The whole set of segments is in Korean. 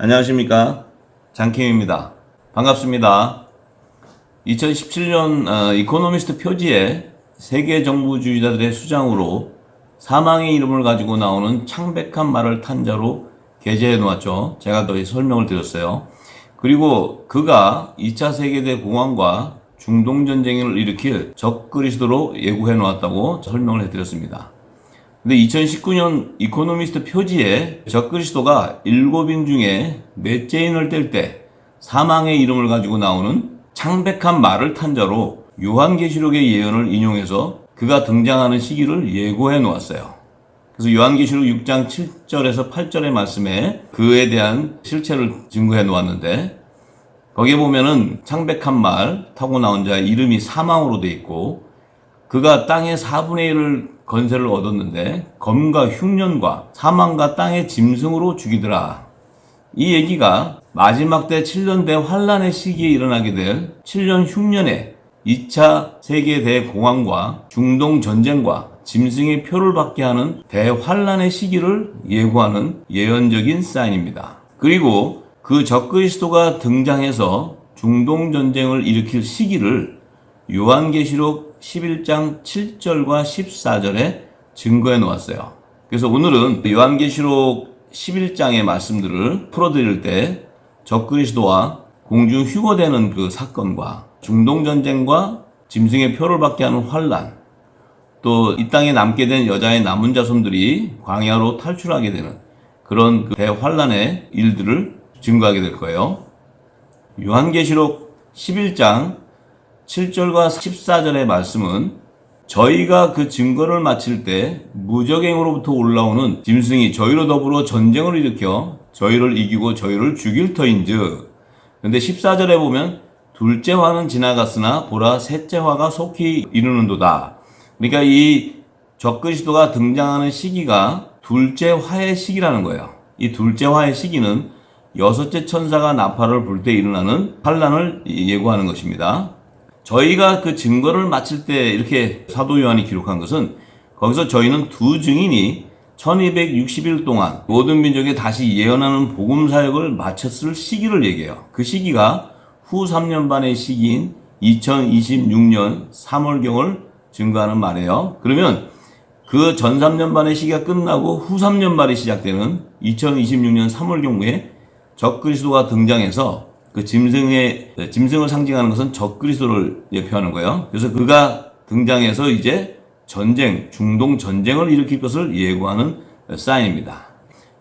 안녕하십니까, 장킴입니다. 반갑습니다. 2017년 이코노미스트 표지에 세계 정부주의자들의 수장으로 사망의 이름을 가지고 나오는 창백한 말을 탄자로 게재해 놓았죠. 제가 더 설명을 드렸어요. 그리고 그가 2차 세계대공황과 중동전쟁을 일으킬 적그리스도로 예고해 놓았다고 설명을 해드렸습니다. 근데 2019년 이코노미스트 표지에 적그리스도가 7인 중에 넷째인을 뗄 때 사망의 이름을 가지고 나오는 창백한 말을 탄자로 요한계시록의 예언을 인용해서 그가 등장하는 시기를 예고해 놓았어요. 그래서 요한계시록 6장 7절에서 8절의 말씀에 그에 대한 실체를 증거해 놓았는데, 거기에 보면은 창백한 말 타고 나온 자의 이름이 사망으로 돼 있고, 그가 땅의 4분의 1을 건세를 얻었는데 검과 흉년과 사망과 땅의 짐승으로 죽이더라. 이 얘기가 마지막 때 7년 대환란의 시기에 일어나게 될 7년 흉년에 2차 세계 대공황과 중동 전쟁과 짐승의 표를 받게 하는 대환란의 시기를 예고하는 예언적인 사인입니다. 그리고 그 적그리스도가 등장해서 중동 전쟁을 일으킬 시기를 요한계시록 11장 7절과 14절에 증거해 놓았어요. 그래서 오늘은 요한계시록 11장의 말씀들을 풀어드릴 때 적그리스도와 공중 휴거되는 그 사건과 중동전쟁과 짐승의 표를 받게 하는 환란, 또 이 땅에 남게 된 여자의 남은 자손들이 광야로 탈출하게 되는 그런 그 대환란의 일들을 증거하게 될 거예요. 요한계시록 11장 7절과 14절의 말씀은 저희가 그 증거를 마칠 때 무적행으로부터 올라오는 짐승이 저희로 더불어 전쟁을 일으켜 저희를 이기고 저희를 죽일 터인즉. 근데 14절에 보면 둘째 화는 지나갔으나 보라 셋째 화가 속히 이르는도다. 그러니까 이 적그리스도가 등장하는 시기가 둘째 화의 시기라는 거예요. 이 둘째 화의 시기는 여섯째 천사가 나팔을 불 때 일어나는 환란을 예고하는 것입니다. 저희가 그 증거를 마칠 때 이렇게 사도 요한이 기록한 것은, 거기서 저희는 두 증인이 1260일 동안 모든 민족에 다시 예언하는 복음 사역을 마쳤을 시기를 얘기해요. 그 시기가 후 3년 반의 시기인 2026년 3월경을 증거하는 말이에요. 그러면 그 전 3년 반의 시기가 끝나고 후 3년 반이 시작되는 2026년 3월경부에 적그리스도가 등장해서 그 짐승을 상징하는 것은 적그리스도를 예표하는 거예요. 그래서 그가 등장해서 이제 전쟁, 중동 전쟁을 일으킬 것을 예고하는 사인입니다.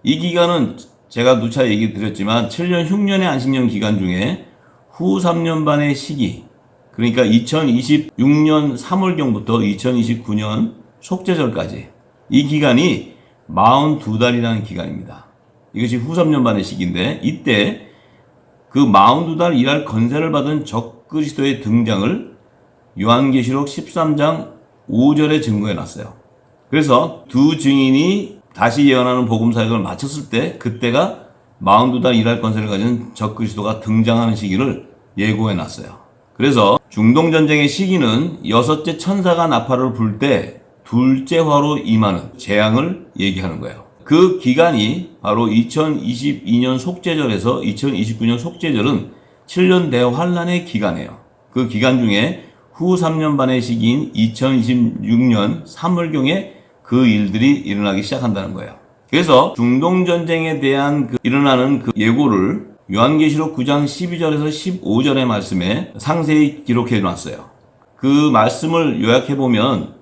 이 기간은 제가 누차 얘기 드렸지만 7년 흉년의 안식년 기간 중에 후 3년 반의 시기, 그러니까 2026년 3월경부터 2029년 속죄절까지 이 기간이 42달이라는 기간입니다. 이것이 후 3년 반의 시기인데, 이때 그 42달 일할 건세를 받은 적그리스도의 등장을 요한계시록 13장 5절에 증거해 놨어요. 그래서 두 증인이 다시 예언하는 복음 사역을 마쳤을 때, 그때가 42달 일할 건세를 가진 적그리스도가 등장하는 시기를 예고해 놨어요. 그래서 중동전쟁의 시기는 여섯째 천사가 나팔을 불 때 둘째 화로 임하는 재앙을 얘기하는 거예요. 그 기간이 바로 2022년 속죄절에서 2029년 속죄절은 7년 대환란의 기간이에요. 그 기간 중에 후 3년 반의 시기인 2026년 3월경에 그 일들이 일어나기 시작한다는 거예요. 그래서 중동전쟁에 대한 일어나는 그 예고를 요한계시록 9장 12절에서 15절의 말씀에 상세히 기록해 놨어요. 그 말씀을 요약해보면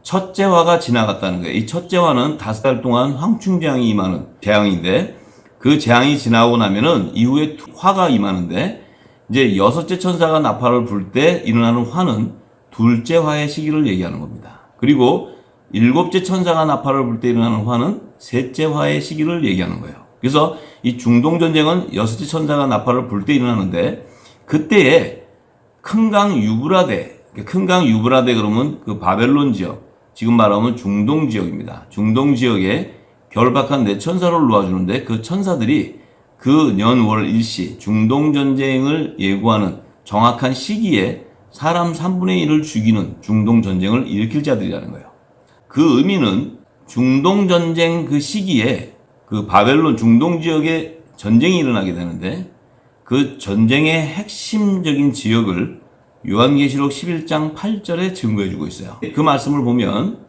첫째 화가 지나갔다는 거예요. 이 첫째 화는 5달 동안 황충재앙이 임하는 재앙인데, 그 재앙이 지나고 나면은 이후에 화가 임하는데, 이제 여섯째 천사가 나팔을 불 때 일어나는 화는 둘째 화의 시기를 얘기하는 겁니다. 그리고 일곱째 천사가 나팔을 불 때 일어나는 화는 셋째 화의 시기를 얘기하는 거예요. 그래서 이 중동전쟁은 여섯째 천사가 나팔을 불 때 일어나는데, 그때에 큰 강 유브라데 그러면 그 바벨론 지역, 지금 말하면 중동 지역입니다. 중동 지역에 결박한 네 천사를 놓아주는데, 그 천사들이 그 년월 일시 중동 전쟁을 예고하는 정확한 시기에 사람 3분의 1을 죽이는 중동 전쟁을 일으킬 자들이라는 거예요. 그 의미는 중동 전쟁 그 시기에 그 바벨론 중동 지역의 전쟁이 일어나게 되는데 그 전쟁의 핵심적인 지역을 요한계시록 11장 8절에 증거해 주고 있어요. 그 말씀을 보면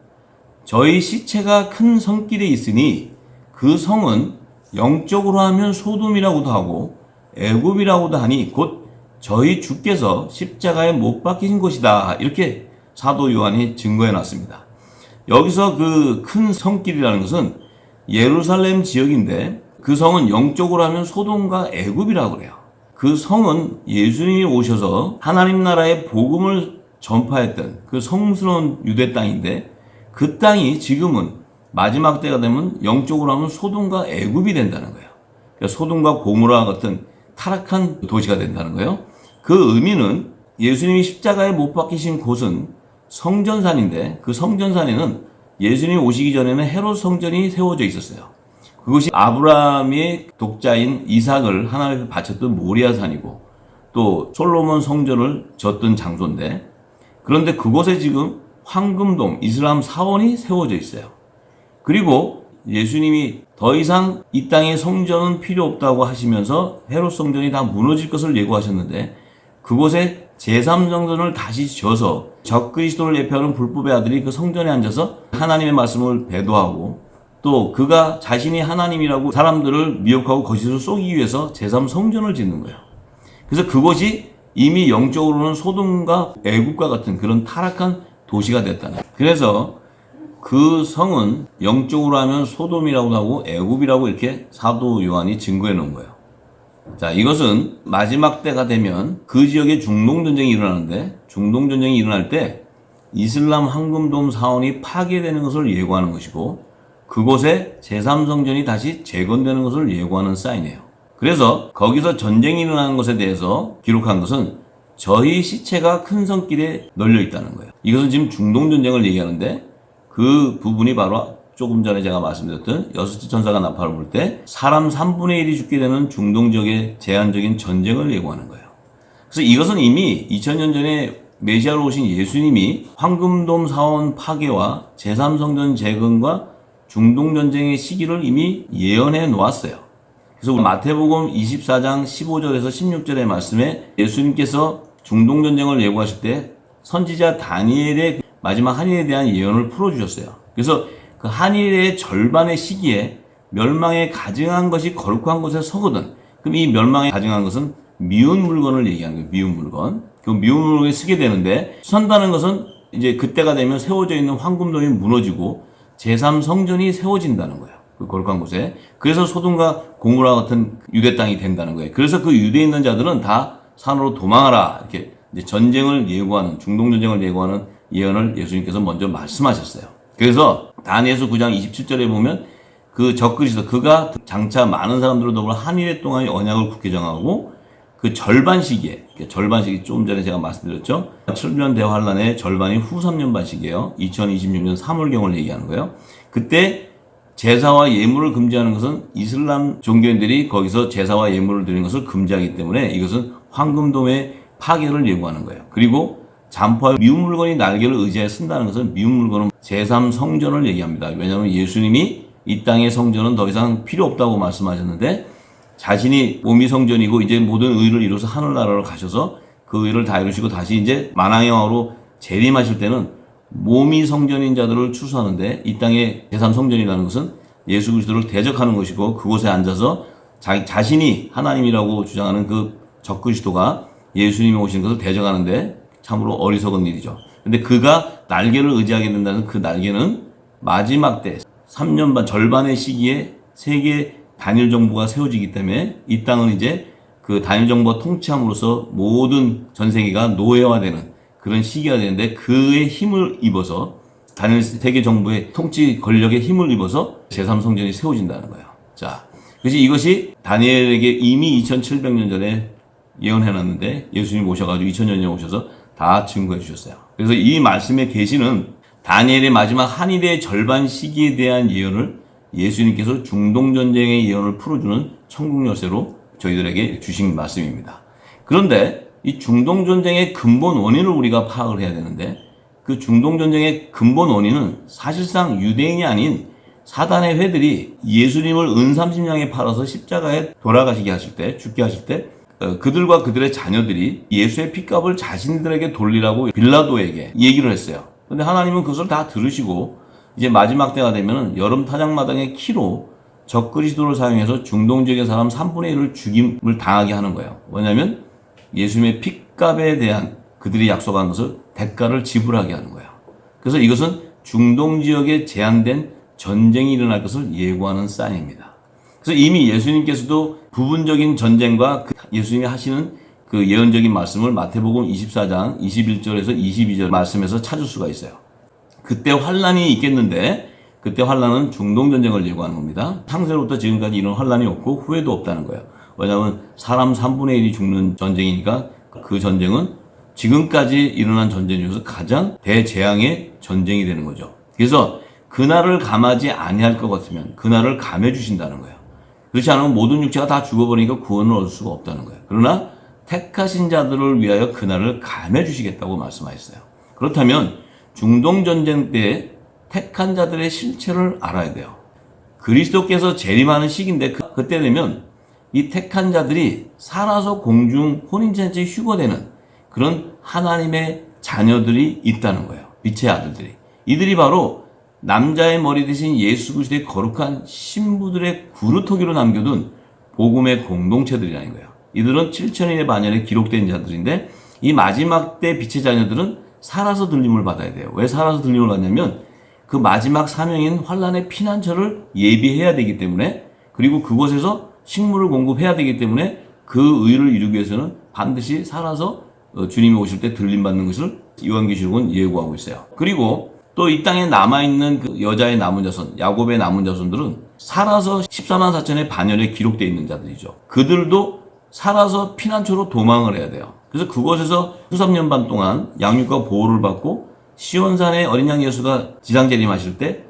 저희 시체가 큰 성길에 있으니 그 성은 영적으로 하면 소돔이라고도 하고 애굽이라고도 하니 곧 저희 주께서 십자가에 못 박히신 곳이다. 이렇게 사도 요한이 증거해 놨습니다. 여기서 그 큰 성길이라는 것은 예루살렘 지역인데 그 성은 영적으로 하면 소돔과 애굽이라고 그래요. 그 성은 예수님이 오셔서 하나님 나라의 복음을 전파했던 그 성스러운 유대 땅인데 그 땅이 지금은 마지막 때가 되면 영적으로 하면 소돔과 애굽이 된다는 거예요. 그러니까 소돔과 고모라 같은 타락한 도시가 된다는 거예요. 그 의미는 예수님이 십자가에 못 박히신 곳은 성전산인데 그 성전산에는 예수님이 오시기 전에는 헤롯 성전이 세워져 있었어요. 그것이 아브라함의 독자인 이삭을 하나님께 바쳤던 모리아산이고 또 솔로몬 성전을 졌던 장소인데 그런데 그곳에 지금 황금돔 이슬람 사원이 세워져 있어요. 그리고 예수님이 더 이상 이 땅에 성전은 필요 없다고 하시면서 헤롯 성전이 다 무너질 것을 예고하셨는데 그곳에 제3성전을 다시 지어서 적그리스도를 예표하는 불법의 아들이 그 성전에 앉아서 하나님의 말씀을 배도하고 또 그가 자신이 하나님이라고 사람들을 미혹하고 거짓으로 쏘기 위해서 제3성전을 짓는 거예요. 그래서 그것이 이미 영적으로는 소돔과 애국과 같은 그런 타락한 도시가 됐다는 거예요. 그래서 그 성은 영적으로 하면 소돔이라고 하고 애굽이라고 이렇게 사도 요한이 증거해 놓은 거예요. 자, 이것은 마지막 때가 되면 그 지역에 중동전쟁이 일어나는데 중동전쟁이 일어날 때 이슬람 황금돔 사원이 파괴되는 것을 예고하는 것이고 그곳에 제3성전이 다시 재건되는 것을 예고하는 사인이에요. 그래서 거기서 전쟁이 일어나는 것에 대해서 기록한 것은 저희 시체가 큰 성길에 널려 있다는 거예요. 이것은 지금 중동전쟁을 얘기하는데 그 부분이 바로 조금 전에 제가 말씀드렸던 여섯째 천사가 나팔을 불 때 사람 3분의 1이 죽게 되는 중동 지역의 제한적인 전쟁을 예고하는 거예요. 그래서 이것은 이미 2000년 전에 메시아로 오신 예수님이 황금돔 사원 파괴와 제3성전 재건과 중동전쟁의 시기를 이미 예언해 놓았어요. 그래서 마태복음 24장 15절에서 16절의 말씀에 예수님께서 중동전쟁을 예고하실 때 선지자 다니엘의 마지막 한일에 대한 예언을 풀어주셨어요. 그래서 그 한일의 절반의 시기에 멸망에 가증한 것이 거룩한 곳에 서거든. 그럼 이 멸망에 가증한 것은 미운 물건을 얘기하는 거예요. 미운 물건. 그 미운 물건에 쓰게 되는데 선다는 것은 이제 그때가 되면 세워져 있는 황금돔이 무너지고 제3성전이 세워진다는 거예요. 그 거룩한 곳에. 그래서 소돔과 고모라 같은 유대 땅이 된다는 거예요. 그래서 그 유대에 있는 자들은 다 산으로 도망하라. 이렇게 이제 전쟁을 예고하는 중동전쟁을 예고하는 예언을 예수님께서 먼저 말씀하셨어요. 그래서 다니엘서 9장 27절에 보면 그 적그리스도 그가 장차 많은 사람들을 더불어 한일의 동안의 언약을 굳게 정하고 그 절반 시기에 조금 전에 제가 말씀드렸죠. 7년 대환란의 절반이 후 3년 반 시기예요. 2026년 3월경을 얘기하는 거예요. 그때 제사와 예물을 금지하는 것은 이슬람 종교인들이 거기서 제사와 예물을 드리는 것을 금지하기 때문에 이것은 황금돔의 파괴를 예고하는 거예요. 그리고 잠포와 미운 물건이 날개를 의지하여 쓴다는 것은 미운 물건은 제3성전을 얘기합니다. 왜냐하면 예수님이 이 땅의 성전은 더 이상 필요 없다고 말씀하셨는데 자신이 몸이 성전이고 이제 모든 의를 이루어서 하늘나라로 가셔서 그 의를 다 이루시고 다시 이제 만왕의 왕으로 재림하실 때는 몸이 성전인 자들을 추수하는데 이 땅의 제3성전이라는 것은 예수 그리스도를 대적하는 것이고 그곳에 앉아서 자신이 하나님이라고 주장하는 그 적그리스도가 예수님이 오신 것을 대적하는데 참으로 어리석은 일이죠. 근데 그가 날개를 의지하게 된다는 그 날개는 마지막 때 3년 반 절반의 시기에 세계 단일 정부가 세워지기 때문에 이 땅은 이제 그 단일 정부가 통치함으로써 모든 전 세계가 노예화되는 그런 시기가 되는데 그의 힘을 입어서 단일 세계 정부의 통치 권력의 힘을 입어서 제3성전이 세워진다는 거예요. 자, 그래서 이것이 다니엘에게 이미 2700년 전에 예언해놨는데 예수님 오셔가지고 2000년 전에 오셔서 다 증거해 주셨어요. 그래서 이 말씀의 계시는 다니엘의 마지막 한일의 절반 시기에 대한 예언을 예수님께서 중동전쟁의 예언을 풀어주는 천국 열쇠로 저희들에게 주신 말씀입니다. 그런데 이 중동전쟁의 근본 원인을 우리가 파악을 해야 되는데 그 중동전쟁의 근본 원인은 사실상 유대인이 아닌 사단의 회들이 예수님을 은30냥에 팔아서 십자가에 돌아가시게 하실 때, 죽게 하실 때 그들과 그들의 자녀들이 예수의 핏값을 자신들에게 돌리라고 빌라도에게 얘기를 했어요. 근데 하나님은 그것을 다 들으시고 이제 마지막 때가 되면은 여름 타작마당의 키로 적그리스도를 사용해서 중동 지역의 사람 3분의 1을 죽임을 당하게 하는 거예요. 왜냐하면 예수님의 핏값에 대한 그들이 약속한 것을 대가를 지불하게 하는 거예요. 그래서 이것은 중동 지역에 제한된 전쟁이 일어날 것을 예고하는 사인입니다. 그래서 이미 예수님께서도 부분적인 전쟁과 예수님이 하시는 그 예언적인 말씀을 마태복음 24장 21절에서 22절 말씀에서 찾을 수가 있어요. 그때 환란이 있겠는데 그때 환란은 중동 전쟁을 예고하는 겁니다. 창세로부터 지금까지 이런 환란이 없고 후회도 없다는 거예요. 왜냐하면 사람 3분의 1이 죽는 전쟁이니까 그 전쟁은 지금까지 일어난 전쟁 중에서 가장 대재앙의 전쟁이 되는 거죠. 그래서 그날을 감하지 아니할 것 같으면 그날을 감해 주신다는 거예요. 그렇지 않으면 모든 육체가 다 죽어버리니까 구원을 얻을 수가 없다는 거예요. 그러나 택하신 자들을 위하여 그날을 감해 주시겠다고 말씀하셨어요. 그렇다면 중동 전쟁 때 택한 자들의 실체를 알아야 돼요. 그리스도께서 재림하는 시기인데 그때 되면 이 택한 자들이 살아서 공중 혼인잔치에 휴거되는 그런 하나님의 자녀들이 있다는 거예요. 빛의 아들들이. 이들이 바로 남자의 머리 대신 예수 그리스도의 거룩한 신부들의 구루토기로 남겨둔 복음의 공동체들이라는 거예요. 이들은 7천인의 반열에 기록된 자들인데 이 마지막 때 빛의 자녀들은 살아서 들림을 받아야 돼요. 왜 살아서 들림을 받냐면 그 마지막 사명인 환란의 피난처를 예비해야 되기 때문에 그리고 그곳에서 식물을 공급해야 되기 때문에 그 의를 이루기 위해서는 반드시 살아서 주님이 오실 때 들림받는 것을 요한계시록은 예고하고 있어요. 그리고 또 이 땅에 남아있는 그 여자의 남은 자손, 야곱의 남은 자손들은 살아서 14만 4천의 반열에 기록되어 있는 자들이죠. 그들도 살아서 피난처로 도망을 해야 돼요. 그래서 그곳에서 13년 반 동안 양육과 보호를 받고 시온산의 어린 양 예수가 지상재림하실 때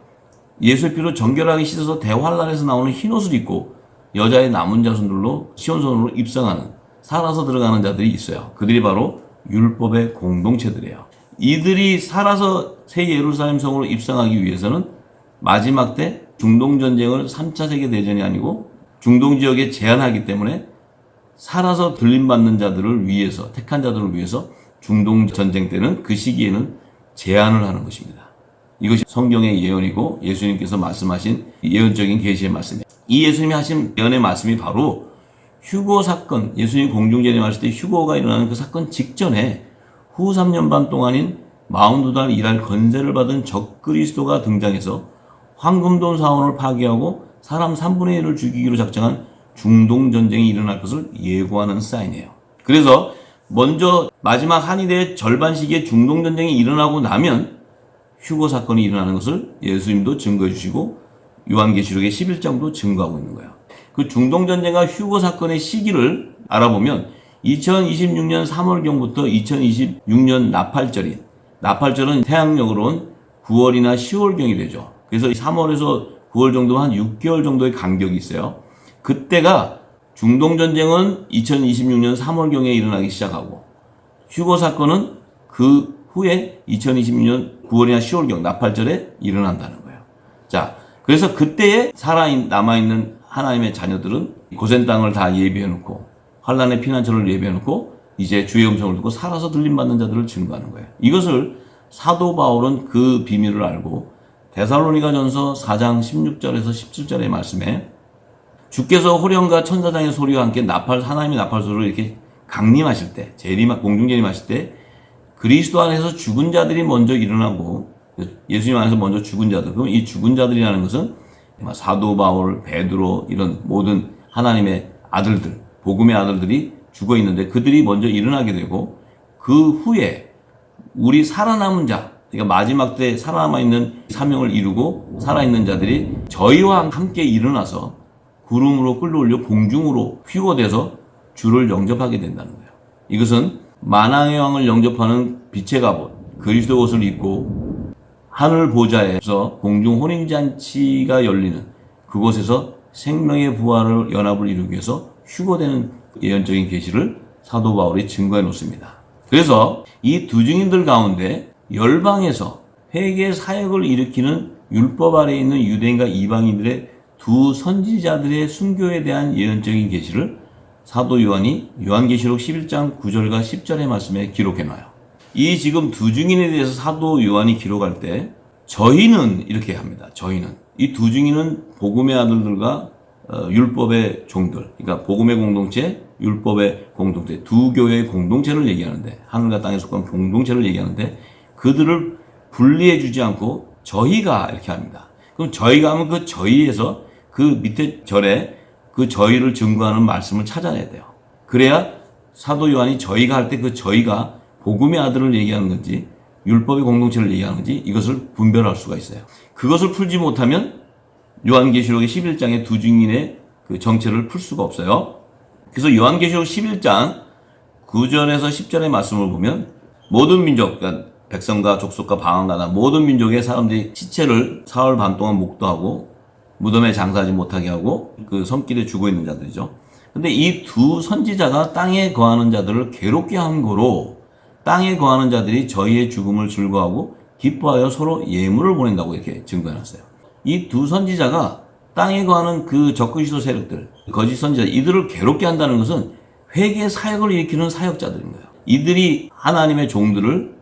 예수의 피로 정결하게 씻어서 대환란에서 나오는 흰옷을 입고 여자의 남은 자손들로 시온산으로 입성하는 살아서 들어가는 자들이 있어요. 그들이 바로 율법의 공동체들이에요. 이들이 살아서 새 예루살렘 성으로 입성하기 위해서는 마지막 때 중동 전쟁을 3차 세계대전이 아니고 중동 지역에 제한하기 때문에 살아서 들림받는 자들을 위해서 택한 자들을 위해서 중동 전쟁 때는 그 시기에는 제한을 하는 것입니다. 이것이 성경의 예언이고 예수님께서 말씀하신 예언적인 계시의 말씀이에요. 이 예수님이 하신 예언의 말씀이 바로 휴거 사건, 예수님이 공중재림하실 때 휴거가 일어나는 그 사건 직전에 후 3년 반 동안인 42달 일할 건세를 받은 적그리스도가 등장해서 황금돈 사원을 파괴하고 사람 3분의 1을 죽이기로 작정한 중동 전쟁이 일어날 것을 예고하는 사인이에요. 그래서 먼저 마지막 한일의 절반 시기에 중동 전쟁이 일어나고 나면 휴거 사건이 일어나는 것을 예수님도 증거해 주시고 요한계시록의 11장도 증거하고 있는 거예요. 그 중동 전쟁과 휴거 사건의 시기를 알아보면 2026년 3월경부터 2026년 나팔절은 태양력으로는 9월이나 10월경이 되죠. 그래서 3월에서 9월 정도 한 6개월 정도의 간격이 있어요. 그때가 중동전쟁은 2026년 3월경에 일어나기 시작하고 휴거 사건은 그 후에 2026년 9월이나 10월경 나팔절에 일어난다는 거예요. 자, 그래서 그때에 남아있는 하나님의 자녀들은 고센 땅을 다 예비해놓고 환란의 피난처를 예비해놓고 이제 주의 음성을 듣고 살아서 들림받는 자들을 증거하는 거예요. 이것을 사도 바울은 그 비밀을 알고 데살로니가전서 4장 16절에서 17절의 말씀에 주께서 호령과 천사장의 소리와 함께 하나님의 나팔 소리를 이렇게 강림하실 때, 공중재림하실 때 그리스도 안에서 죽은 자들이 먼저 일어나고 예수님 안에서 먼저 죽은 자들, 그럼 이 죽은 자들이라는 것은 사도 바울, 베드로 이런 모든 하나님의 아들들, 복음의 아들들이 죽어 있는데 그들이 먼저 일어나게 되고 그 후에 우리 살아남은 자, 그러니까 마지막 때 살아남아 있는 사명을 이루고 살아있는 자들이 저희와 함께 일어나서 구름으로 끌어올려 공중으로 휘고돼서 주를 영접하게 된다는 거예요. 이것은 만왕의 왕을 영접하는 빛의 갑옷, 그리스도 옷을 입고 하늘 보좌에서 공중 혼인잔치가 열리는 그곳에서 생명의 부활을 연합을 이루기 위해서 휴거되는 예언적인 계시를 사도 바울이 증거해 놓습니다. 그래서 이 두 증인들 가운데 열방에서 회개 사역을 일으키는 율법 아래에 있는 유대인과 이방인들의 두 선지자들의 순교에 대한 예언적인 계시를 사도 요한이 요한계시록 11장 9절과 10절의 말씀에 기록해놔요. 이 지금 두 증인에 대해서 사도 요한이 기록할 때 저희는 이렇게 합니다. 저희는 이 두 증인은 복음의 아들들과 율법의 종들, 그러니까 복음의 공동체, 율법의 공동체, 두 교회의 공동체를 얘기하는데, 하늘과 땅에 속한 공동체를 얘기하는데, 그들을 분리해 주지 않고 저희가 이렇게 합니다. 그럼 저희가 하면 그 저희에서 그 밑에 절에 그 저희를 증거하는 말씀을 찾아내야 돼요. 그래야 사도 요한이 저희가 할 때 그 저희가 복음의 아들을 얘기하는 건지 율법의 공동체를 얘기하는 건지 이것을 분별할 수가 있어요. 그것을 풀지 못하면 요한계시록의 11장의 두 증인의 그 정체를 풀 수가 없어요. 그래서 요한계시록 11장 9절에서 10절의 말씀을 보면 모든 민족, 그러니까 백성과 족속과 방언가나 모든 민족의 사람들이 시체를 사흘 반 동안 목도하고 무덤에 장사하지 못하게 하고 그 섬길에 죽어 있는 자들이죠. 근데 이 두 선지자가 땅에 거하는 자들을 괴롭게 한 거로 땅에 거하는 자들이 저희의 죽음을 즐거워하고 기뻐하여 서로 예물을 보낸다고 이렇게 증거해놨어요. 이 두 선지자가 땅에 거하는 그 적그리스도 세력들, 거짓 선지자, 이들을 괴롭게 한다는 것은 회개 사역을 일으키는 사역자들인 거예요. 이들이 하나님의 종들을,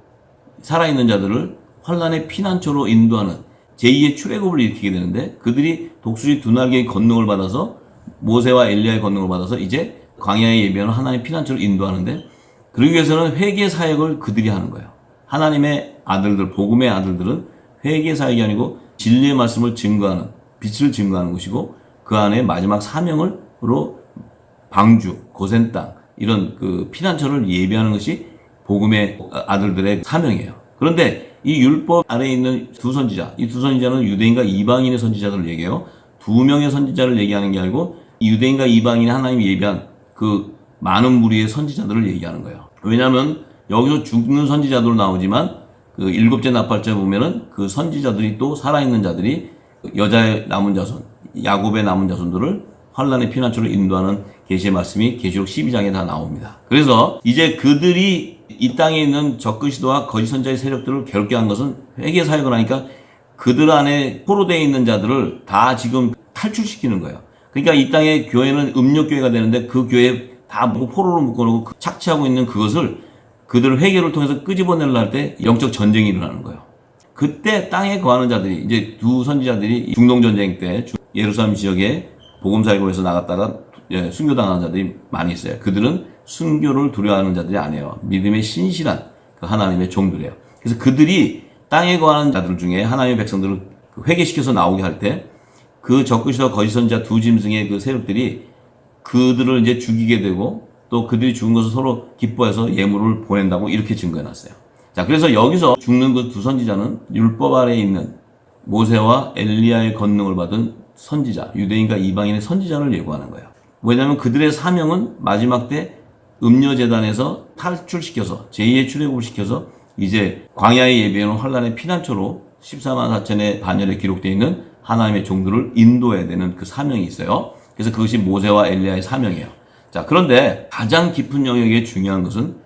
살아있는 자들을 환란의 피난처로 인도하는 제2의 출애굽을 일으키게 되는데, 그들이 독수리 두 날개의 권능을 받아서 모세와 엘리야의 권능을 받아서 이제 광야에 예비하는 하나님의 피난처를 인도하는데, 그러기 위해서는 회개 사역을 그들이 하는 거예요. 하나님의 아들들, 복음의 아들들은 회개 사역이 아니고 진리의 말씀을 증거하는, 빛을 증거하는 것이고, 그 안에 마지막 사명으로 방주, 고센 땅, 이런 그 피난처를 예비하는 것이 복음의 아들들의 사명이에요. 그런데 이 율법 아래에 있는 두 선지자, 이 두 선지자는 유대인과 이방인의 선지자들을 얘기해요. 두 명의 선지자를 얘기하는 게 아니고 유대인과 이방인이 하나님이 예비한 그 많은 무리의 선지자들을 얘기하는 거예요. 왜냐하면 여기서 죽는 선지자도 나오지만 그 일곱째 나팔자에 보면은 그 선지자들이 또 살아있는 자들이 여자의 남은 자손, 야곱의 남은 자손들을 환란의 피난처로 인도하는 계시의 말씀이 계시록 12장에 다 나옵니다. 그래서 이제 그들이 이 땅에 있는 적그리스도와 거짓 선지자의 세력들을 괴롭게 한 것은 회개 사역을 하니까 그들 안에 포로되어 있는 자들을 다 지금 탈출시키는 거예요. 그러니까 이 땅에 교회는 음력교회가 되는데 그 교회에 다 포로로 묶어놓고 착취하고 있는 그것을 그들 회개를 통해서 끄집어내려 할 때 영적 전쟁이 일어나는 거예요. 그때 땅에 거하는 자들이, 이제 두 선지자들이 중동전쟁 때 예루살렘 지역에 복음 사역을 위해서 나갔다가 순교당하는 자들이 많이 있어요. 그들은 순교를 두려워하는 자들이 아니에요. 믿음에 신실한 그 하나님의 종들이에요. 그래서 그들이 땅에 거하는 자들 중에 하나님의 백성들을 회개시켜서 나오게 할 때 그 적그리스도와 거짓 선지자 두 짐승의 그 세력들이 그들을 이제 죽이게 되고 또 그들이 죽은 것을 서로 기뻐해서 예물을 보낸다고 이렇게 증거해놨어요. 자, 그래서 여기서 죽는 그 두 선지자는 율법 아래에 있는 모세와 엘리야의 권능을 받은 선지자, 유대인과 이방인의 선지자를 예고하는 거예요. 왜냐하면 그들의 사명은 마지막 때 음녀재단에서 탈출시켜서 제2의 출애굽을 시켜서 이제 광야에 예비해놓은 환란의 피난처로 14만 4천의 반열에 기록되어 있는 하나님의 종들을 인도해야 되는 그 사명이 있어요. 그래서 그것이 모세와 엘리야의 사명이에요. 자, 그런데 가장 깊은 영역에 중요한 것은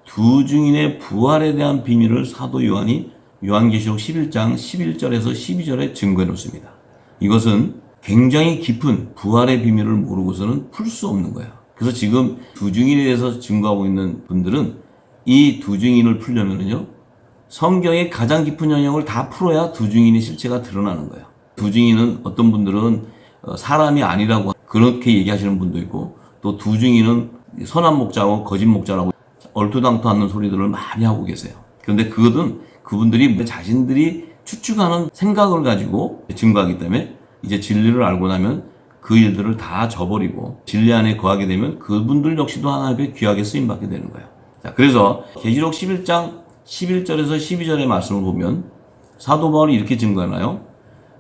두 증인의 부활에 대한 비밀을 사도 요한이 요한계시록 11장 11절에서 12절에 증거해 놓습니다. 이것은 굉장히 깊은 부활의 비밀을 모르고서는 풀 수 없는 거예요. 그래서 지금 두 증인에 대해서 증거하고 있는 분들은 이 두 증인을 풀려면요, 성경의 가장 깊은 영역을 다 풀어야 두 증인의 실체가 드러나는 거예요. 두 증인은 어떤 분들은 사람이 아니라고 그렇게 얘기하시는 분도 있고, 또 두 증인은 선한 목자하고 거짓 목자라고 얼토당토 않는 소리들을 많이 하고 계세요. 그런데 그분들이 자신들이 추측하는 생각을 가지고 증거하기 때문에 이제 진리를 알고 나면 그 일들을 다 저버리고 진리 안에 거하게 되면 그분들 역시도 하나님의 귀하게 쓰임받게 되는 거예요. 자, 그래서 계시록 11장 11절에서 12절의 말씀을 보면 사도 바울이 이렇게 증거하나요?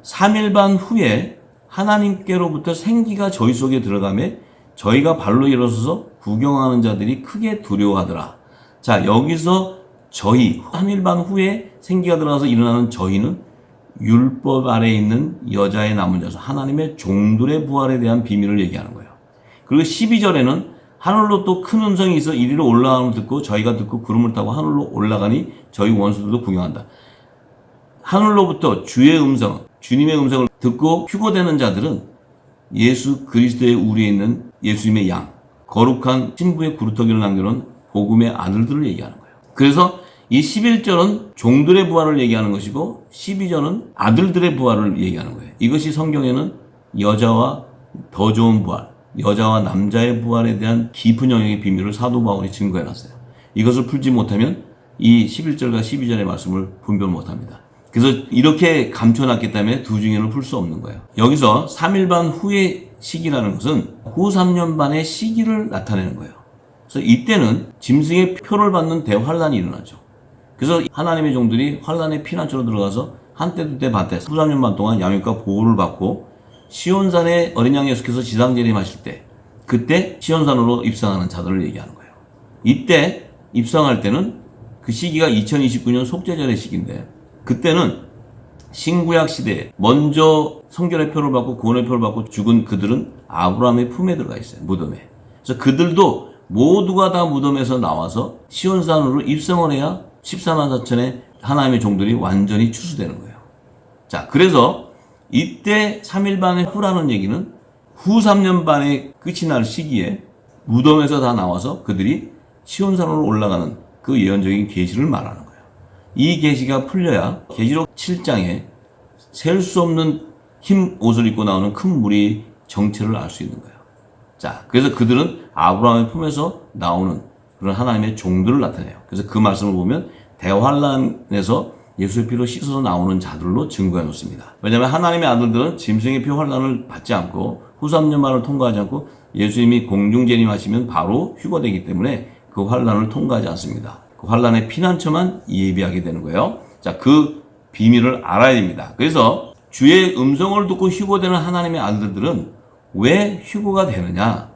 3일 반 후에 하나님께로부터 생기가 저희 속에 들어가매 저희가 발로 일어서서 구경하는 자들이 크게 두려워하더라. 자, 여기서 저희, 3일 반 후에 생기가 들어가서 일어나는 저희는 율법 아래에 있는 여자의 남은 자손, 하나님의 종들의 부활에 대한 비밀을 얘기하는 거예요. 그리고 12절에는 하늘로 또 큰 음성이 있어 이리로 올라가는 걸 듣고 저희가 듣고 구름을 타고 하늘로 올라가니 저희 원수들도 구경한다. 하늘로부터 주의 음성, 주님의 음성을 듣고 휴거되는 자들은 예수 그리스도의 우리에 있는 예수님의 양, 거룩한 신부의 구루터기를 남겨놓은 복음의 아들들을 얘기하는 거예요. 그래서 이 11절은 종들의 부활을 얘기하는 것이고 12절은 아들들의 부활을 얘기하는 거예요. 이것이 성경에는 여자와 더 좋은 부활, 여자와 남자의 부활에 대한 깊은 영역의 비밀을 사도 바울이 증거해놨어요. 이것을 풀지 못하면 이 11절과 12절의 말씀을 분별 못합니다. 그래서 이렇게 감춰놨기 때문에 두 중에는 풀 수 없는 거예요. 여기서 3일반 후의 시기라는 것은 후 3년 반의 시기를 나타내는 거예요. 그래서 이때는 짐승의 표를 받는 대환란이 일어나죠. 그래서 하나님의 종들이 환란의 피난처로 들어가서 한때 두때 반때 후 3년 반 동안 양육과 보호를 받고 시온산에 어린 양 예수께서 지상재림하실 때 그때 시온산으로 입성하는 자들을 얘기하는 거예요. 이때 입성할 때는 그 시기가 2029년 속죄절의 시기인데 그때는 신구약 시대에 먼저 성결의 표를 받고 구원의 표를 받고 죽은 그들은 아브라함의 품에 들어가 있어요. 무덤에. 그래서 그들도 모두가 다 무덤에서 나와서 시온산으로 입성을 해야 14만 4천의 하나님의 종들이 완전히 추수되는 거예요. 자, 그래서 이때 3일 반의 후라는 얘기는 후 3년 반의 끝이 날 시기에 무덤에서 다 나와서 그들이 시온산으로 올라가는 그 예언적인 계시를 말하는 거예요. 이 계시가 풀려야 계시록 7장에 셀 수 없는 흰 옷을 입고 나오는 큰 물이 정체를 알 수 있는 거예요. 자, 그래서 그들은 아브라함의 품에서 나오는 그런 하나님의 종들을 나타내요. 그래서 그 말씀을 보면 대환란에서 예수의 피로 씻어서 나오는 자들로 증거해 놓습니다. 왜냐하면 하나님의 아들들은 짐승의 표 환란을 받지 않고 후 3년 만을 통과하지 않고 예수님이 공중재림하시면 바로 휴거되기 때문에 그 환란을 통과하지 않습니다. 그 환란의 피난처만 예비하게 되는 거예요. 자, 그 비밀을 알아야 됩니다. 그래서 주의 음성을 듣고 휴거되는 하나님의 아들들은 왜 휴거가 되느냐?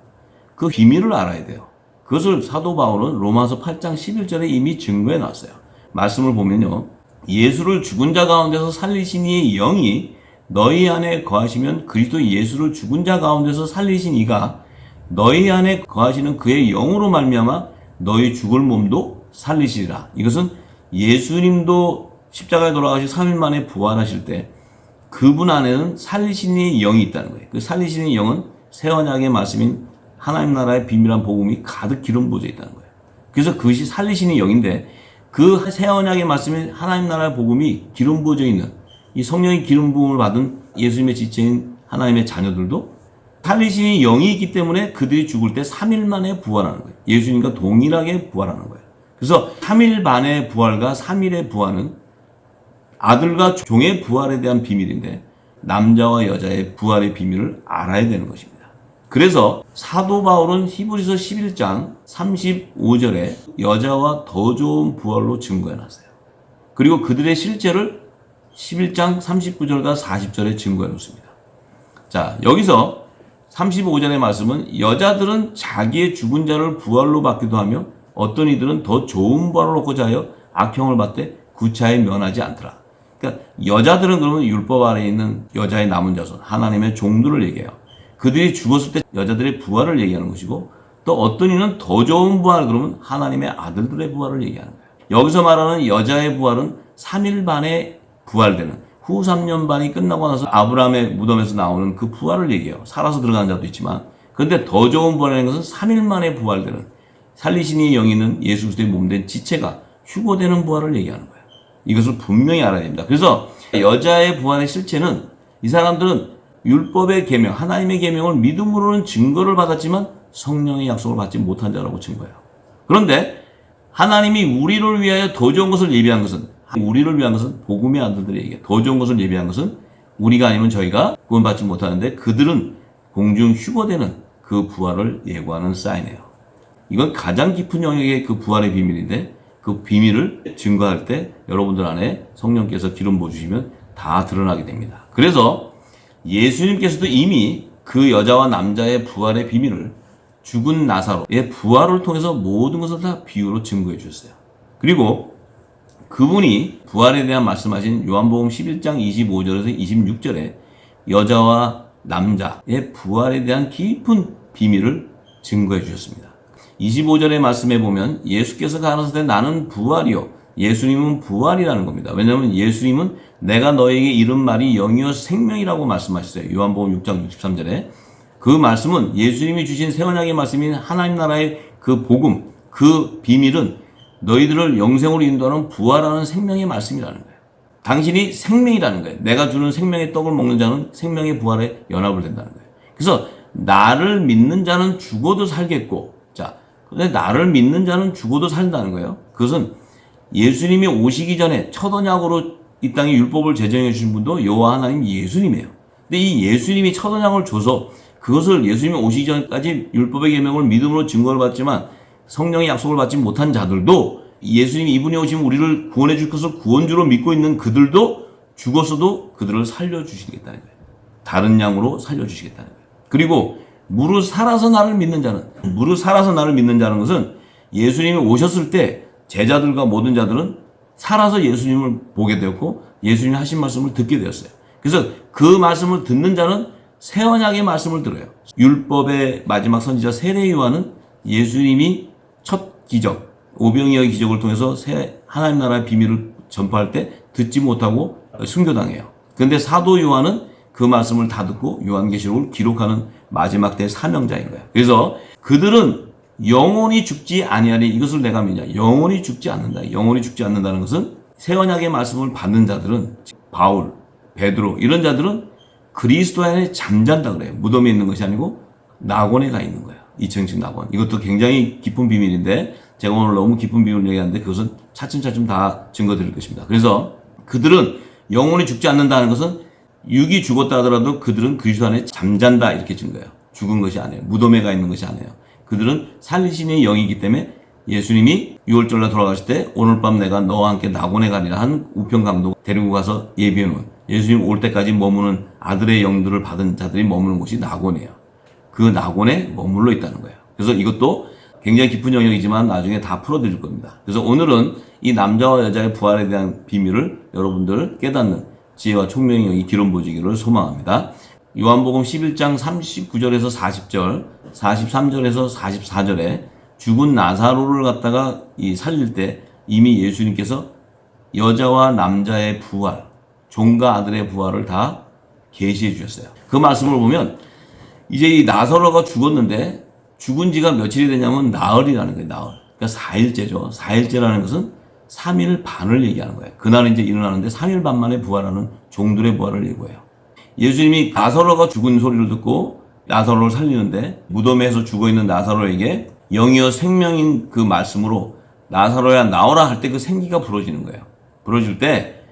그 비밀을 알아야 돼요. 그것을 사도 바울은 로마서 8장 11절에 이미 증거해 놨어요. 말씀을 보면요. 예수를 죽은 자 가운데서 살리신 이의 영이 너희 안에 거하시면 그리스도 예수를 죽은 자 가운데서 살리신 이가 너희 안에 거하시는 그의 영으로 말미암아 너희 죽을 몸도 살리시리라. 이것은 예수님도 십자가에 돌아가시 3일 만에 부활하실 때 그분 안에는 살리신 이의 영이 있다는 거예요. 그 살리신 이의 영은 새 언약의 말씀인 하나님 나라의 비밀한 복음이 가득 기름 부어져 있다는 거예요. 그래서 그것이 살리신 이의 영인데 그 새 언약의 말씀인 하나님 나라의 복음이 기름 부어져 있는 이 성령의 기름 부음을 받은 예수님의 지체인 하나님의 자녀들도 살리신 영이 있기 때문에 그들이 죽을 때 3일 만에 부활하는 거예요. 예수님과 동일하게 부활하는 거예요. 그래서 3일 반의 부활과 3일의 부활은 아들과 종의 부활에 대한 비밀인데 남자와 여자의 부활의 비밀을 알아야 되는 것입니다. 그래서 사도 바울은 히브리서 11장 35절에 여자와 더 좋은 부활로 증거해놨어요. 그리고 그들의 실체를 11장 39절과 40절에 증거해놓습니다. 자, 여기서 35절의 말씀은 여자들은 자기의 죽은 자를 부활로 받기도 하며 어떤 이들은 더 좋은 부활을 얻고자 하여 악형을 받되 구차에 면하지 않더라. 그러니까 여자들은 그러면 율법 아래에 있는 여자의 남은 자손, 하나님의 종들을 얘기해요. 그들이 죽었을 때 여자들의 부활을 얘기하는 것이고 또 어떤 이는 더 좋은 부활 그러면 하나님의 아들들의 부활을 얘기하는 거예요. 여기서 말하는 여자의 부활은 3일 반에 부활되는 후 3년 반이 끝나고 나서 아브라함의 무덤에서 나오는 그 부활을 얘기해요. 살아서 들어가는 자도 있지만 그런데 더 좋은 부활이라는 것은 3일 만에 부활되는 살리신 이의 영이 있는 예수 그리스도의 몸된 지체가 휴거되는 부활을 얘기하는 거예요. 이것을 분명히 알아야 됩니다. 그래서 여자의 부활의 실체는 이 사람들은 율법의 계명, 하나님의 계명을 믿음으로는 증거를 받았지만 성령의 약속을 받지 못한 자라고 증거해요. 그런데 하나님이 우리를 위하여 더 좋은 것을 예비한 것은 우리를 위한 것은 복음의 아들들에게 더 좋은 것을 예비한 것은 우리가 아니면 저희가 구원받지 못하는데 그들은 공중 휴거되는 그 부활을 예고하는 사인이에요. 이건 가장 깊은 영역의 그 부활의 비밀인데 그 비밀을 증거할 때 여러분들 안에 성령께서 기름 부어주시면 다 드러나게 됩니다. 그래서 예수님께서도 이미 그 여자와 남자의 부활의 비밀을 죽은 나사로의 부활을 통해서 모든 것을 다 비유로 증거해 주셨어요. 그리고 그분이 부활에 대한 말씀하신 요한복음 11장 25절에서 26절에 여자와 남자의 부활에 대한 깊은 비밀을 증거해 주셨습니다. 25절의 말씀에 보면 예수께서 가라사대 나는 부활이요 예수님은 부활이라는 겁니다. 왜냐하면 예수님은 내가 너에게 이른 말이 영이요 생명이라고 말씀하셨어요. 요한복음 6장 63절에. 그 말씀은 예수님이 주신 새 언약의 말씀인 하나님 나라의 그 복음, 그 비밀은 너희들을 영생으로 인도하는 부활하는 생명의 말씀이라는 거예요. 당신이 생명이라는 거예요. 내가 주는 생명의 떡을 먹는 자는 생명의 부활에 연합을 된다는 거예요. 그래서 나를 믿는 자는 죽어도 살겠고, 자, 근데 나를 믿는 자는 죽어도 산다는 거예요. 그것은 예수님이 오시기 전에 첫 언약으로 이 땅에 율법을 제정해 주신 분도 여호와 하나님 예수님이에요. 근데 이 예수님이 첫 언약을 줘서 그것을 예수님이 오시기 전까지 율법의 계명을 믿음으로 증거를 받지만 성령의 약속을 받지 못한 자들도 예수님이 이분이 오시면 우리를 구원해 줄 것을 구원주로 믿고 있는 그들도 죽었어도 그들을 살려주시겠다는 거예요. 다른 양으로 살려주시겠다는 거예요. 그리고 무릇 살아서 나를 믿는 자는 것은 예수님이 오셨을 때 제자들과 모든 자들은 살아서 예수님을 보게 되었고 예수님이 하신 말씀을 듣게 되었어요. 그래서 그 말씀을 듣는 자는 새 언약의 말씀을 들어요. 율법의 마지막 선지자 세례 요한은 예수님이 첫 기적, 오병이어의 기적을 통해서 새 하나님 나라의 비밀을 전파할 때 듣지 못하고 순교당해요. 그런데 사도 요한은 그 말씀을 다 듣고 요한계시록을 기록하는 마지막 때 사명자인 거예요. 그래서 그들은 영원히 죽지 아니하리. 이것을 내가 믿냐. 영원히 죽지 않는다. 영원히 죽지 않는다는 것은 새 언약의 말씀을 받는 자들은 바울, 베드로 이런 자들은 그리스도 안에 잠잔다 그래요. 무덤에 있는 것이 아니고 낙원에 가 있는 거예요. 2층 낙원. 이것도 굉장히 깊은 비밀인데 제가 오늘 너무 깊은 비밀을 얘기하는데 그것은 차츰차츰 다 증거 드릴 것입니다. 그래서 그들은 영원히 죽지 않는다는 것은 육이 죽었다 하더라도 그들은 그리스도 안에 잠잔다 이렇게 증거예요. 죽은 것이 아니에요. 무덤에 가 있는 것이 아니에요. 그들은 살리시는 영이기 때문에 예수님이 6월절날 돌아가실 때 오늘 밤 내가 너와 함께 낙원에 가리라 한 우편강도 데리고 가서 예비해 놓은 예수님 올 때까지 머무는 아들의 영들을 받은 자들이 머무는 곳이 낙원이에요. 그 낙원에 머물러 있다는 거예요. 그래서 이것도 굉장히 깊은 영역이지만 나중에 다 풀어드릴 겁니다. 그래서 오늘은 이 남자와 여자의 부활에 대한 비밀을 여러분들 깨닫는 지혜와 총명의 영이 기름 부어지기를 소망합니다. 요한복음 11장 39절에서 40절, 43절에서 44절에 죽은 나사로를 갖다가 살릴 때 이미 예수님께서 여자와 남자의 부활, 종과 아들의 부활을 다 계시해 주셨어요. 그 말씀을 보면 이제 이 나사로가 죽었는데 죽은 지가 며칠이 되냐면 나흘이라는 거예요. 나흘. 그러니까 4일째죠. 4일째라는 것은 3일 반을 얘기하는 거예요. 그날 이제 일어나는데 3일 반 만에 부활하는 종들의 부활을 예고해요. 예수님이 나사로가 죽은 소리를 듣고 나사로를 살리는데 무덤에서 죽어있는 나사로에게 영이여 생명인 그 말씀으로 나사로야 나오라 할 때 그 생기가 불어지는 거예요. 불어질 때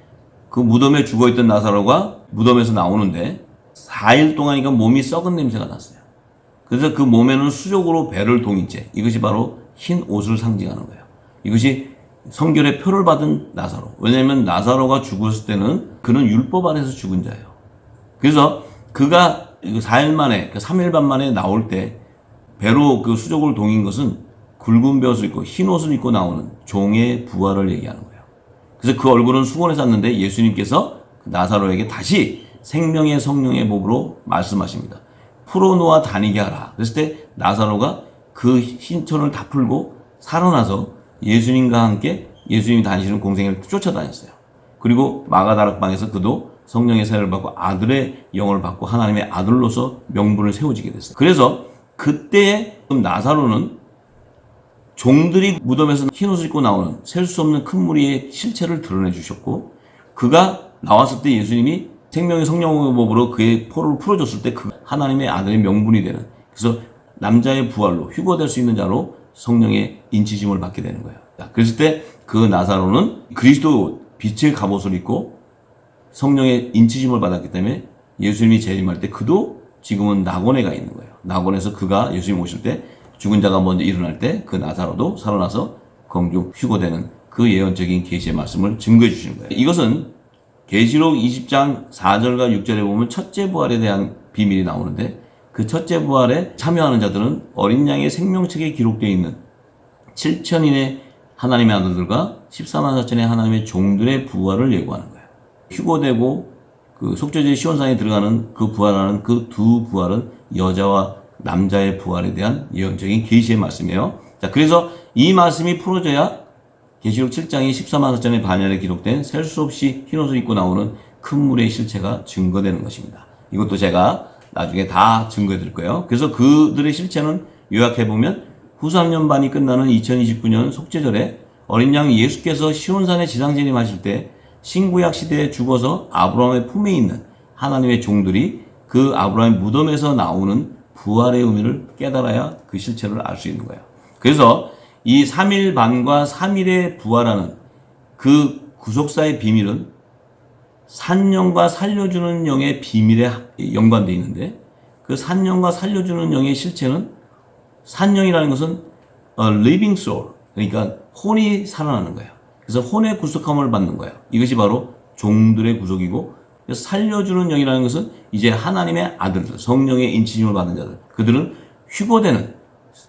그 무덤에 죽어있던 나사로가 무덤에서 나오는데 4일 동안이니까 몸이 썩은 냄새가 났어요. 그래서 그 몸에는 수족으로 배를 동인 채 이것이 바로 흰 옷을 상징하는 거예요. 이것이 성결의 표를 받은 나사로. 왜냐하면 나사로가 죽었을 때는 그는 율법 아래서 죽은 자예요. 그래서 그가 4일 만에, 3일 반 만에 나올 때 배로 그 수족을 동인 것은 굵은 벼옷을 입고 흰 옷을 입고 나오는 종의 부활을 얘기하는 거예요. 그래서 그 얼굴은 수건에 쌌는데 예수님께서 나사로에게 다시 생명의 성령의 법으로 말씀하십니다. 풀어놓아 다니게 하라. 그랬을 때 나사로가 그 흰천을 다 풀고 살아나서 예수님과 함께 예수님이 다니시는 공생애를 쫓아다녔어요. 그리고 마가다락방에서 그도 성령의 세례를 받고 아들의 영을 받고 하나님의 아들로서 명분을 세워지게 됐어요. 그래서 그때의 나사로는 종들이 무덤에서 흰옷을 입고 나오는 셀 수 없는 큰 무리의 실체를 드러내 주셨고 그가 나왔을 때 예수님이 생명의 성령의 법으로 그의 포로를 풀어줬을 때 그 하나님의 아들의 명분이 되는 그래서 남자의 부활로 휴거될 수 있는 자로 성령의 인치심을 받게 되는 거예요. 그랬을 때 그 나사로는 그리스도 빛의 갑옷을 입고 성령의 인치심을 받았기 때문에 예수님이 재림할 때 그도 지금은 낙원에 가 있는 거예요. 낙원에서 그가 예수님 오실 때 죽은 자가 먼저 일어날 때 그 나사로도 살아나서 공중 휴거되는 그 예언적인 계시의 말씀을 증거해 주시는 거예요. 이것은 계시록 20장 4절과 6절에 보면 첫째 부활에 대한 비밀이 나오는데 그 첫째 부활에 참여하는 자들은 어린 양의 생명책에 기록되어 있는 7천인의 하나님의 아들들과 14만 4천의 하나님의 종들의 부활을 예고하는 거예요. 휴거되고 그 속죄제 시온산에 들어가는 그 부활하는 그 두 부활은 여자와 남자의 부활에 대한 예언적인 계시의 말씀이에요. 자, 그래서 이 말씀이 풀어져야 계시록 7장이 14만 4천의 반열에 기록된 셀 수 없이 흰옷을 입고 나오는 큰 무리의 실체가 증거되는 것입니다. 이것도 제가 나중에 다 증거해 드릴 거예요. 그래서 그들의 실체는 요약해보면 후삼년반이 끝나는 2029년 속죄절에 어린 양 예수께서 시온산에 지상재림하실 때 신구약 시대에 죽어서 아브라함의 품에 있는 하나님의 종들이 그 아브라함의 무덤에서 나오는 부활의 의미를 깨달아야 그 실체를 알 수 있는 거예요. 그래서 이 3일 반과 3일에 부활하는 그 구속사의 비밀은 산영과 살려주는 영의 비밀에 연관되어 있는데, 그 산영과 살려주는 영의 실체는, 산영이라는 것은 a living soul, 그러니까 혼이 살아나는 거예요. 그래서 혼의 구속함을 받는 거예요. 이것이 바로 종들의 구속이고, 살려주는 영이라는 것은 이제 하나님의 아들들, 성령의 인치심을 받은 자들, 그들은 휴거되는,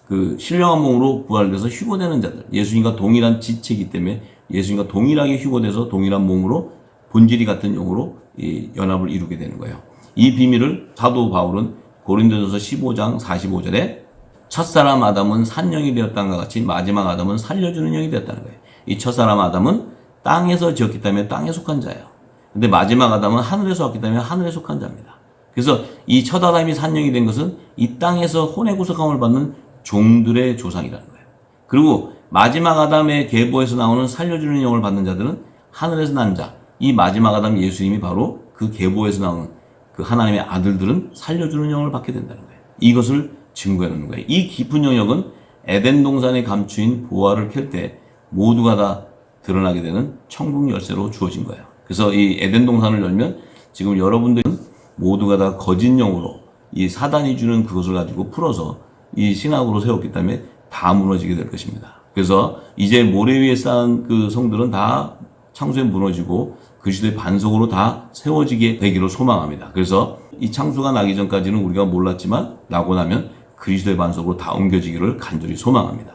그 신령한 몸으로 부활돼서 휴거되는 자들, 예수님과 동일한 지체이기 때문에 예수님과 동일하게 휴거돼서 동일한 몸으로 본질이 같은 영으로 이 연합을 이루게 되는 거예요. 이 비밀을 사도 바울은 고린도전서 15장 45절에 첫사람 아담은 산영이 되었다는 것 같이 마지막 아담은 살려주는 영이 되었다는 거예요. 이 첫사람 아담은 땅에서 지었기 때문에 땅에 속한 자예요. 근데 마지막 아담은 하늘에서 왔기 때문에 하늘에 속한 자입니다. 그래서 이 첫 아담이 산영이 된 것은 이 땅에서 혼의 구속함을 받는 종들의 조상이라는 거예요. 그리고 마지막 아담의 계보에서 나오는 살려주는 영을 받는 자들은 하늘에서 난 자, 이 마지막 아담 예수님이 바로 그 계보에서 나오는 그 하나님의 아들들은 살려주는 영을 받게 된다는 거예요. 이것을 증거해 놓는 거예요. 이 깊은 영역은 에덴 동산에 감추인 보화를 켤 때 모두가 다 드러나게 되는 천국 열쇠로 주어진 거예요. 그래서 이 에덴 동산을 열면 지금 여러분들은 모두가 다 거짓 영으로 이 사단이 주는 그것을 가지고 풀어서 이 신학으로 세웠기 때문에 다 무너지게 될 것입니다. 그래서 이제 모래 위에 쌓은 그 성들은 다 창수에 무너지고 그리스도의 반석으로 다 세워지게 되기를 소망합니다. 그래서 이 창수가 나기 전까지는 우리가 몰랐지만 나고 나면 그리스도의 반석으로 다 옮겨지기를 간절히 소망합니다.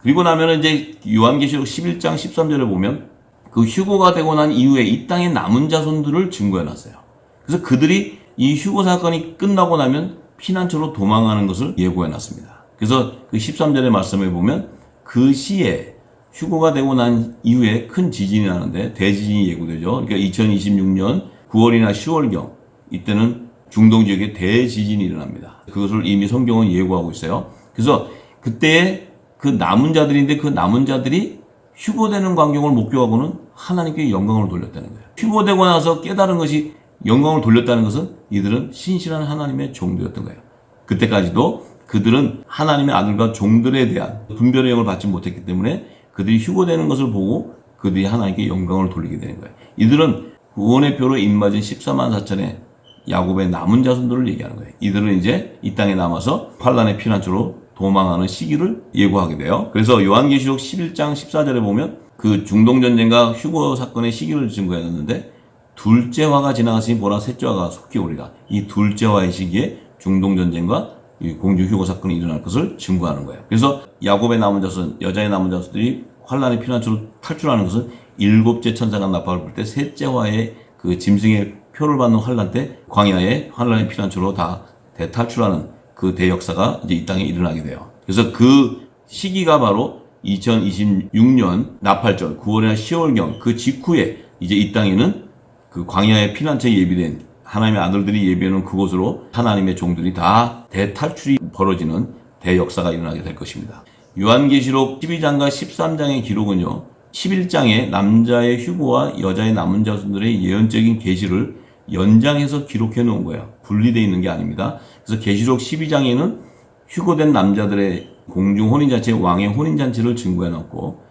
그리고 나면 이제 요한계시록 11장 13절에 보면 그 휴거가 되고 난 이후에 이 땅의 남은 자손들을 증거해 놨어요. 그래서 그들이 이 휴거 사건이 끝나고 나면 피난처로 도망하는 것을 예고해 놨습니다. 그래서 그 13절의 말씀에 보면 그 시에 휴거가 되고 난 이후에 큰 지진이 나는데 대지진이 예고되죠. 그러니까 2026년 9월이나 10월경 이때는 중동 지역에 대지진이 일어납니다. 그것을 이미 성경은 예고하고 있어요. 그래서 그때에 그 남은 자들인데 그 남은 자들이 휴거되는 광경을 목격하고는 하나님께 영광을 돌렸다는 거예요. 휴거되고 나서 깨달은 것이 영광을 돌렸다는 것은 이들은 신실한 하나님의 종들이었던 거예요. 그때까지도 그들은 하나님의 아들과 종들에 대한 분별의 영을 받지 못했기 때문에 그들이 휴거되는 것을 보고 그들이 하나님께 영광을 돌리게 되는 거예요. 이들은 구원의 표로 입맞은 14만 4천의 야곱의 남은 자손들을 얘기하는 거예요. 이들은 이제 이 땅에 남아서 환란의 피난처로 도망하는 시기를 예고하게 돼요. 그래서 요한계시록 11장 14절에 보면 그 중동전쟁과 휴거 사건의 시기를 증거해놨는데 둘째 화가 지나갔으니 보라 셋째 화가 속히 오리라. 이 둘째 화의 시기에 중동전쟁과 공중 휴거 사건이 일어날 것을 증거하는 거예요. 그래서 야곱의 남은 자손, 여자의 남은 자손들이 환란의 피난처로 탈출하는 것은 일곱째 천사가 나팔을 불 때 셋째 화의 그 짐승의 표를 받는 환란 때 광야에 환란의 피난처로 다 대탈출하는 그 대역사가 이제 이 땅에 일어나게 돼요. 그래서 그 시기가 바로 2026년 나팔절 9월이나 10월경 그 직후에 이제 이 땅에는 그 광야의 피난처에 예비된 하나님의 아들들이 예비해놓은 그곳으로 하나님의 종들이 다 대탈출이 벌어지는 대역사가 일어나게 될 것입니다. 요한계시록 12장과 13장의 기록은요, 11장에 남자의 휴거와 여자의 남은 자손들의 예언적인 계시를 연장해서 기록해 놓은 거예요. 분리되어 있는 게 아닙니다. 그래서 계시록 12장에는 휴거된 남자들의 공중 혼인잔치의 왕의 혼인잔치를 증거해 놓고,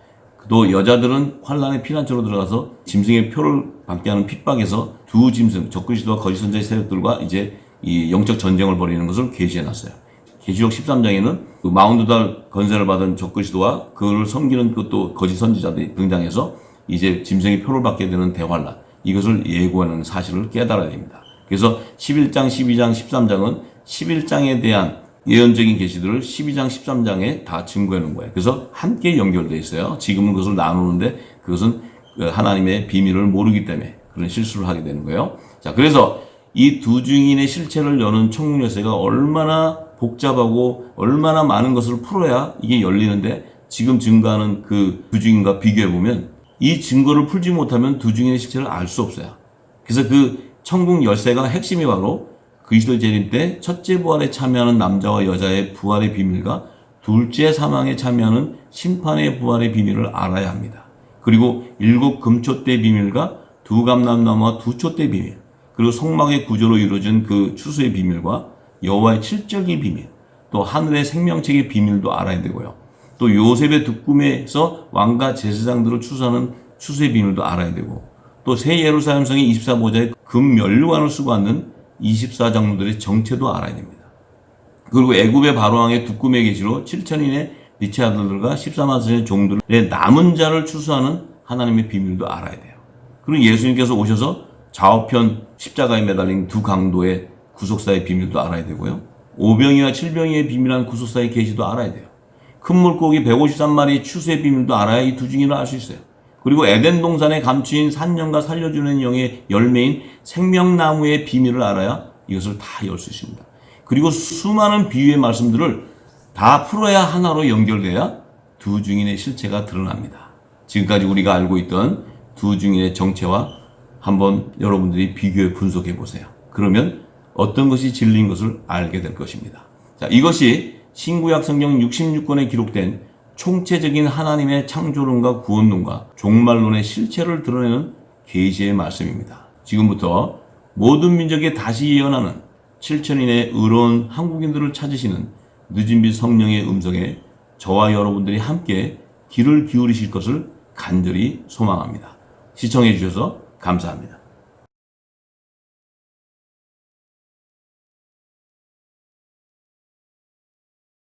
또 여자들은 환란의 피난처로 들어가서 짐승의 표를 받게 하는 핍박에서 두 짐승, 적그리스도와 거짓 선자의 세력들과 이제 이 영적 전쟁을 벌이는 것을 계시해 놨어요. 계시록 13장에는 그 마운드달 건세를 받은 적그리스도와 그를 섬기는 또 거짓 선지자들이 등장해서 이제 짐승의 표를 받게 되는 대환란, 이것을 예고하는 사실을 깨달아야 됩니다. 그래서 11장, 12장, 13장은 11장에 대한 예언적인 계시들을 12장, 13장에 다 증거해 놓은 거예요. 그래서 함께 연결되어 있어요. 지금은 그것을 나누는데 그것은 하나님의 비밀을 모르기 때문에 그런 실수를 하게 되는 거예요. 자, 그래서 이 두 증인의 실체를 여는 천국 열쇠가 얼마나 복잡하고 얼마나 많은 것을 풀어야 이게 열리는데 지금 증거하는 그 두 증인과 비교해보면 이 증거를 풀지 못하면 두 증인의 실체를 알 수 없어요. 그래서 그 천국 열쇠가 핵심이 바로 그리스도 재림 때 첫째 부활에 참여하는 남자와 여자의 부활의 비밀과 둘째 사망에 참여하는 심판의 부활의 비밀을 알아야 합니다. 그리고 일곱 금초대 비밀과 두 감람나무와 두 촛대 비밀, 그리고 성막의 구조로 이루어진 그 추수의 비밀과 여호와의 칠적의 비밀, 또 하늘의 생명책의 비밀도 알아야 되고요. 또 요셉의 두 꿈에서 왕과 제사장들을 추수하는 추수의 비밀도 알아야 되고, 또 새 예루살렘 성의 24보좌의 금 면류관을 쓰고 앉는 24장로들의 정체도 알아야 됩니다. 그리고 애굽의 바로왕의 두 꿈의 계시로 7천인의 리치 아들들과 14만 선의 종들의 남은 자를 추수하는 하나님의 비밀도 알아야 돼요. 그리고 예수님께서 오셔서 좌우편 십자가에 매달린 두 강도의 구속사의 비밀도 알아야 되고요. 오병이와 칠병이의 비밀한 구속사의 계시도 알아야 돼요. 큰 물고기 153마리의 추수의 비밀도 알아야 이 두 증인을 알 수 있어요. 그리고 에덴 동산에 감추인 산령과 살려주는 영의 열매인 생명나무의 비밀을 알아야 이것을 다 열 수 있습니다. 그리고 수많은 비유의 말씀들을 다 풀어야 하나로 연결돼야 두 증인의 실체가 드러납니다. 지금까지 우리가 알고 있던 두 증인의 정체와 한번 여러분들이 비교해 분석해 보세요. 그러면 어떤 것이 진리인 것을 알게 될 것입니다. 자, 이것이 신구약 성경 66권에 기록된 총체적인 하나님의 창조론과 구원론과 종말론의 실체를 드러내는 계시의 말씀입니다. 지금부터 모든 민족에 다시 예언하는 7천인의 의로운 한국인들을 찾으시는 늦은빛 성령의 음성에 저와 여러분들이 함께 귀를 기울이실 것을 간절히 소망합니다. 시청해 주셔서 감사합니다.